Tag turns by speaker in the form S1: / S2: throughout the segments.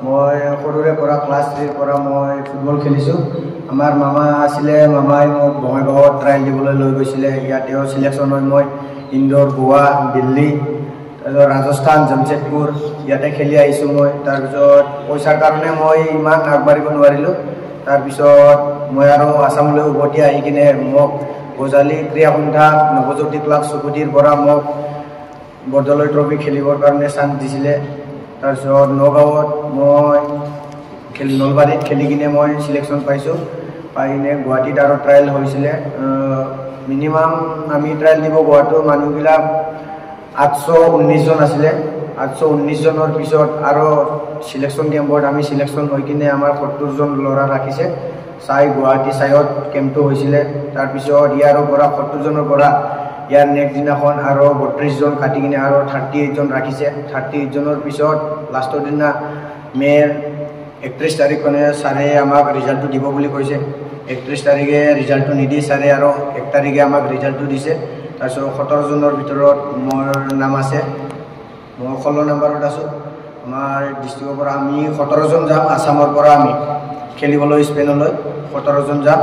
S1: মই সৰুৰে পৰা ক্লাছ 3ৰ পৰা মই ফুটবল খেলিছোঁ। আমাৰ মামা আছিলে, মামাই মোক বঙাইগাঁৱত ট্ৰায়েল দিবলৈ লৈ গৈছিলে। ইয়াতেও চিলেকশ্যন হয়। মই ইন্দোৰ, গোৱা, দিল্লী, তাৰপিছত ৰাজস্থান, জামছেদপুৰ ইয়াতে খেলি আহিছোঁ মই। তাৰপিছত পইচাৰ কাৰণে মই ইমান আগবাঢ়িব নোৱাৰিলোঁ। তাৰপিছত মই আৰু আছামলৈ উভতি আহি কিনে মোক গজালি ক্ৰীড়া সন্থা নৱজ্যোতি ক্লাব চুকুটিৰ পৰা মোক বৰদলৈ ট্ৰফি খেলিবৰ কাৰণে চান্স দিছিলে। তাৰপিছত নগাঁৱত মই নলবাৰীত খেলি কিনে মই চিলেকশ্যন পাইছোঁ। পাই কিনে গুৱাহাটীত আৰু ট্ৰায়েল হৈছিলে। মিনিমাম আমি ট্ৰায়েল দিব গোৱাটো মানুহবিলাক 819 জন আছিলে। 819 জনৰ পিছত আৰু চিলেকশ্যন কেম্পত আমি চিলেকশ্যন হৈ কিনে আমাৰ 70 জন ল'ৰা ৰাখিছে। গুৱাহাটী চাইত কেম্পটো হৈছিলে। তাৰপিছত ইয়াৰ পৰা 70 জনৰ পৰা ইয়াৰ নেক্সট দিনাখন আৰু 32 জন কাটি কিনে আৰু 38 জন ৰাখিছে। 38 জনৰ পিছত লাষ্টৰ দিনা মে'ৰ 31 তাৰিখ মানে ছাৰে আমাক ৰিজাল্টটো দিব বুলি কৈছে। 31 তাৰিখে ৰিজাল্টটো নিদি ছাৰে আৰু 1 তাৰিখে আমাক ৰিজাল্টটো দিছে। তাৰপিছত 17 জনৰ ভিতৰত মোৰ নাম আছে। মই 16 নম্বৰত আছোঁ। আমাৰ ডিষ্ট্ৰিক্টৰ পৰা আমি 17 জন যাম। আছামৰ পৰা আমি খেলিবলৈ স্পেইনলৈ 17 জন যাম।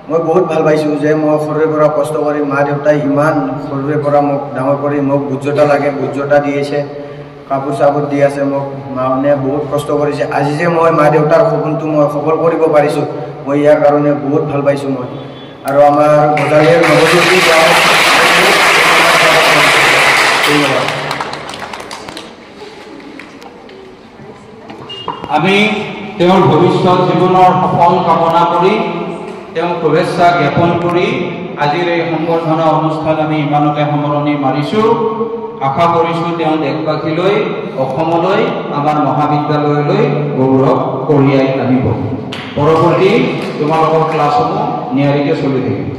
S1: মই বহুত ভাল পাইছোঁ যে মই সৰুৰে পৰা কষ্ট কৰি মা দেউতাই ইমান সৰুৰে পৰা মোক ডাঙৰ কৰি মোক বুজতা লাগে, বুজতা দিছে, কাপোৰ চাপোৰ দি আছে মোক। মাহঁতে বহুত কষ্ট কৰিছে। আজি যে মই মা দেউতাৰ সপোনটো মই সফল কৰিব পাৰিছোঁ, মই ইয়াৰ কাৰণে বহুত ভাল পাইছোঁ মই। আৰু আমাৰ গজালিৰ নৱজ্যোতি
S2: আমি তেওঁৰ ভৱিষ্যত জীৱনৰ সফল কামনা কৰি তেওঁক শুভেচ্ছা জ্ঞাপন কৰি আজিৰ এই সংবৰ্ধনা অনুষ্ঠান আমি ইমানতে সামৰণি মাৰিছোঁ। আশা কৰিছোঁ তেওঁ দেশবাসীলৈ, অসমলৈ, আমাৰ মহাবিদ্যালয়লৈ গৌৰৱ কঢ়িয়াই আনিব। পৰৱৰ্তী তোমালোকৰ ক্লাছসমূহ নিয়াৰিকৈ চলি থাকিব।